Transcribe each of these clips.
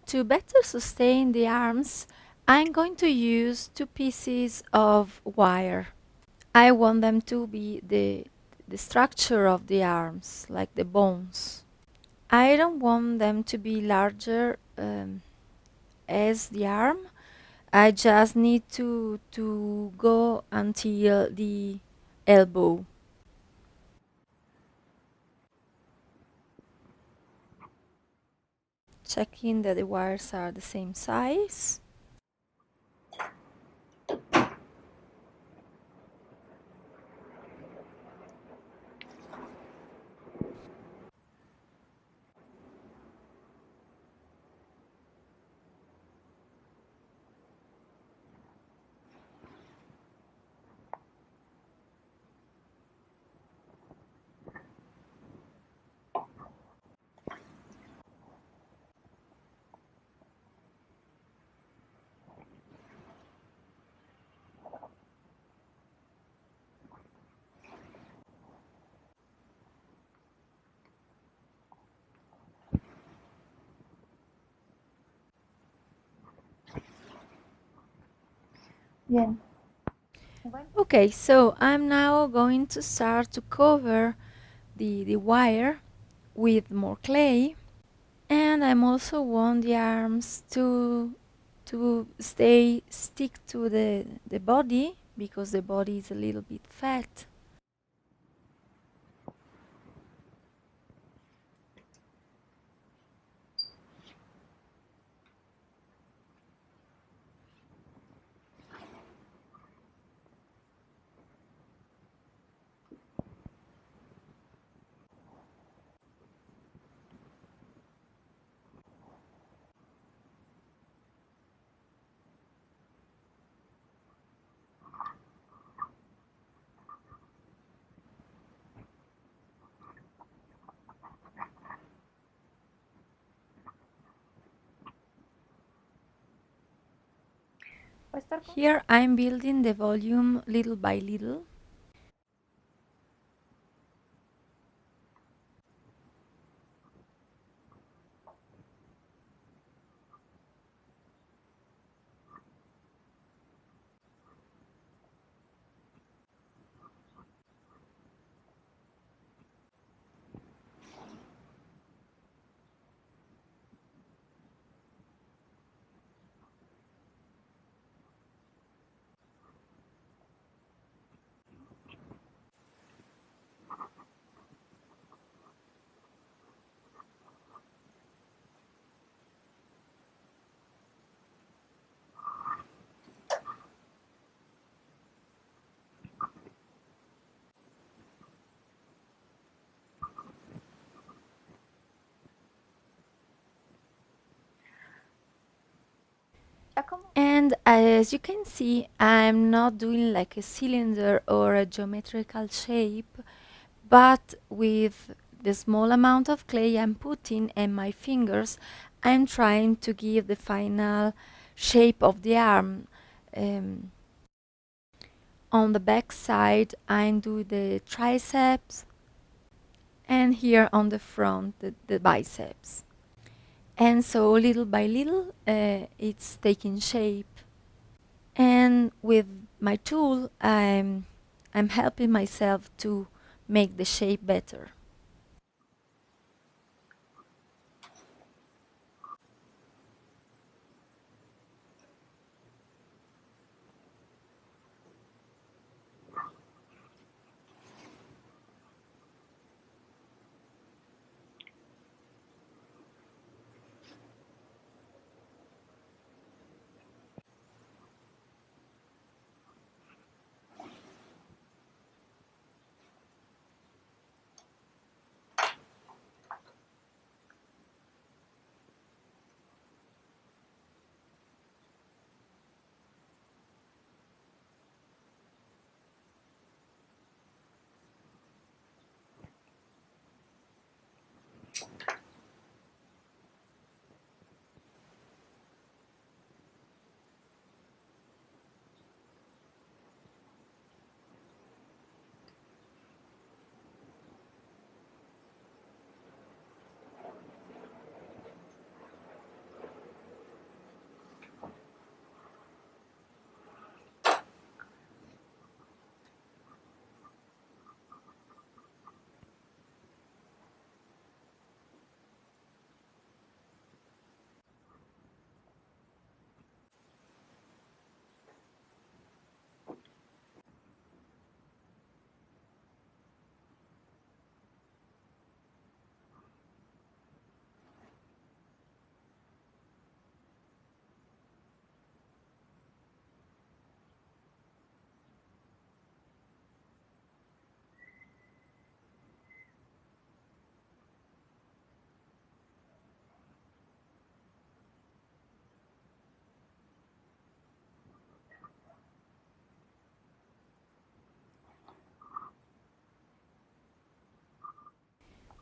To better sustain the arms, I'm going to use two pieces of wire. I want them to be the structure of the arms, like the bones. I don't want them to be larger as the arm. I just need to go until the elbow. Checking that the wires are the same size. Bien. Okay, so I'm now going to start to cover the wire with more clay, and I'm also want the arms to stay stick to the body because the body is a little bit fat. Here I'm building the volume little by little. And as you can see, I'm not doing like a cylinder or a geometrical shape, but with the small amount of clay I'm putting and my fingers, I'm trying to give the final shape of the arm. Um, on the back side, I'm doing the triceps, and here on the front, the biceps. And so little by little, it's taking shape. And with my tool, I'm helping myself to make the shape better.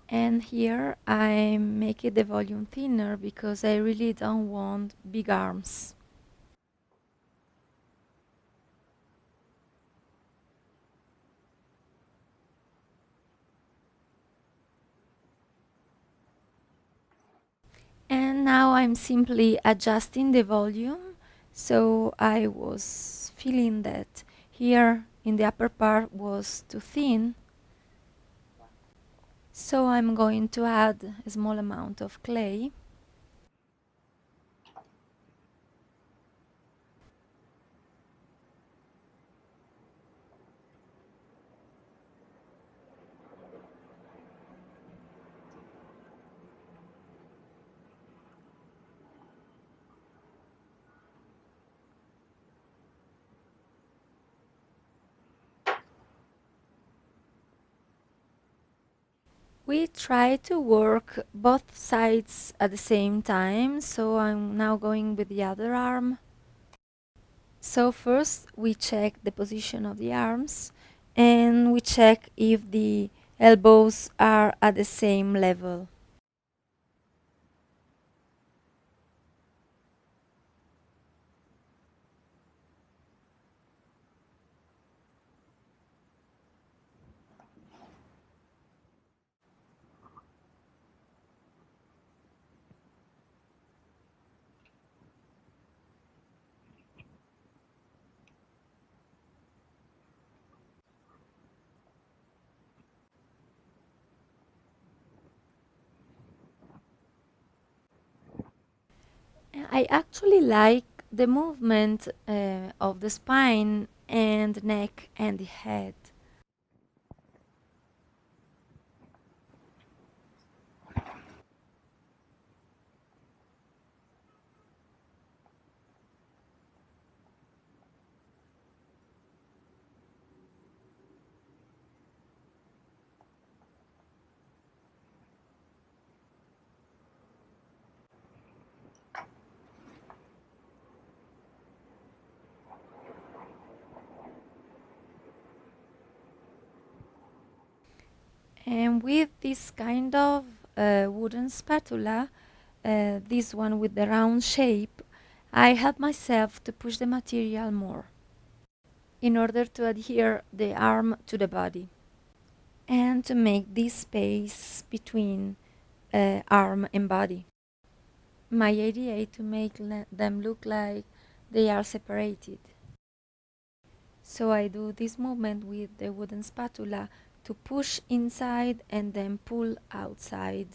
And here I make it the volume thinner because I really don't want big arms. And now I'm simply adjusting the volume. So I was feeling that here in the upper part was too thin. So I'm going to add a small amount of clay. We try to work both sides at the same time, so I'm now going with the other arm. So first we check the position of the arms and we check if the elbows are at the same level. I actually like the movement of the spine and neck and the head. And with this kind of wooden spatula, this one with the round shape, I help myself to push the material more in order to adhere the arm to the body and to make this space between arm and body. My idea is to make them look like they are separated. So I do this movement with the wooden spatula to push inside and then pull outside.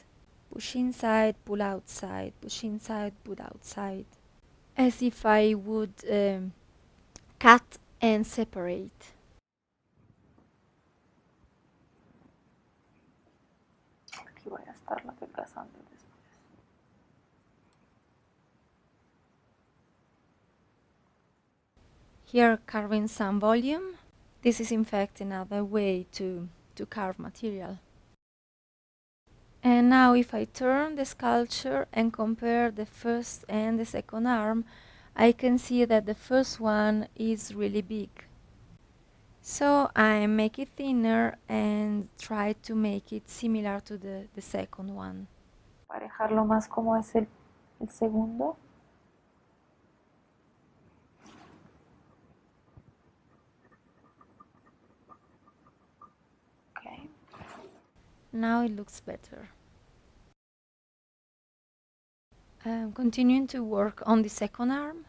Push inside, pull outside, push inside, pull outside. As if I would cut and separate. Aquí voy a estarla adelgazando después. Here carving some volume. This is in fact another way to carve material. And now if I turn the sculpture and compare the first and the second arm, I can see that the first one is really big. So I make it thinner and try to make it similar to the second one. Para dejarlo más como es el segundo. Okay. Now it looks better. Continuing to work on the second arm.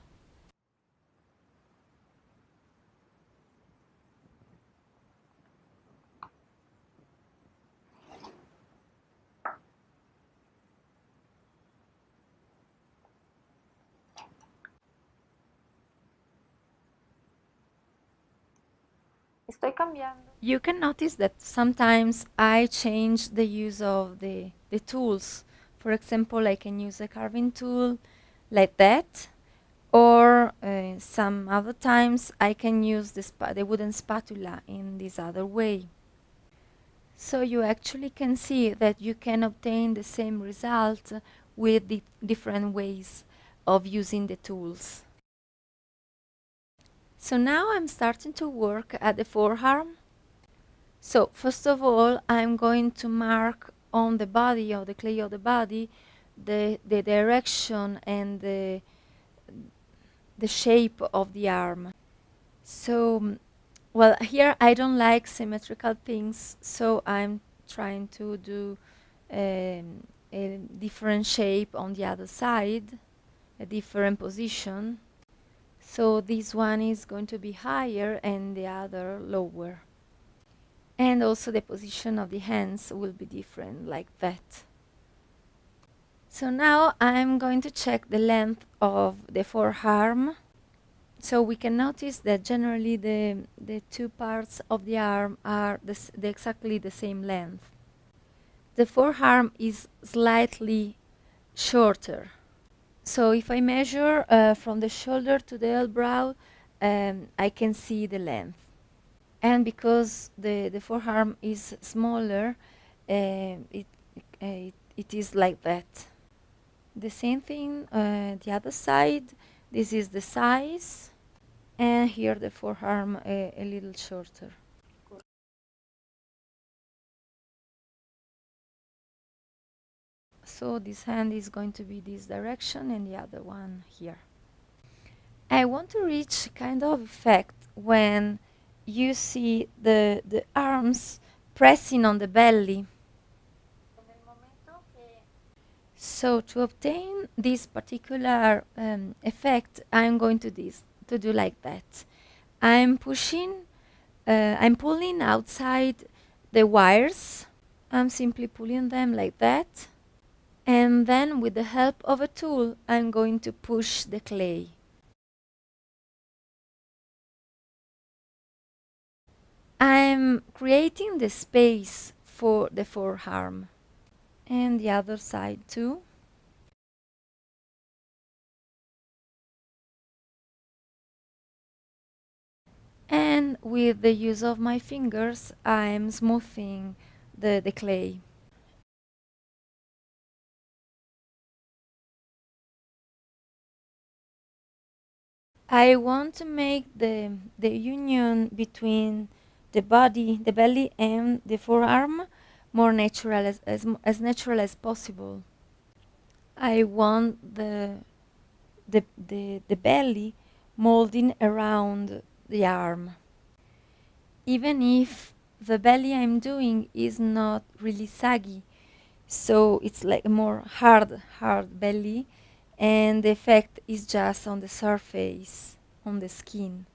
Estoy cambiando. You can notice that sometimes I change the use of the tools. For example, I can use a carving tool like that, or some other times I can use the wooden spatula in this other way. So you actually can see that you can obtain the same result with the different ways of using the tools. So now I'm starting to work at the forearm. So first of all, I'm going to mark on the body, of the clay of the body, the direction and the shape of the arm. So, well, here I don't like symmetrical things, so I'm trying to do a different shape on the other side, a different position. So this one is going to be higher and the other lower. And also the position of the hands will be different, like that. So now I'm going to check the length of the forearm. So we can notice that generally the two parts of the arm are exactly the same length. The forearm is slightly shorter. So if I measure from the shoulder to the elbow, I can see the length. And because the forearm is smaller, it is like that. The same thing, the other side, this is the size, and here the forearm a little shorter. So this hand is going to be this direction and the other one here. I want to reach kind of effect when you see the arms pressing on the belly. So to obtain this particular effect, I'm going to do like that. I'm I'm pulling outside the wires. I'm simply pulling them like that. And then with the help of a tool, I'm going to push the clay. I'm creating the space for the forearm. And the other side too. And with the use of my fingers, I'm smoothing the clay. I want to make the union between the belly and the forearm more natural as natural as possible. I want the belly molding around the arm. Even if the belly I'm doing is not really saggy, so it's like a more hard belly, and the effect is just on the surface, on the skin.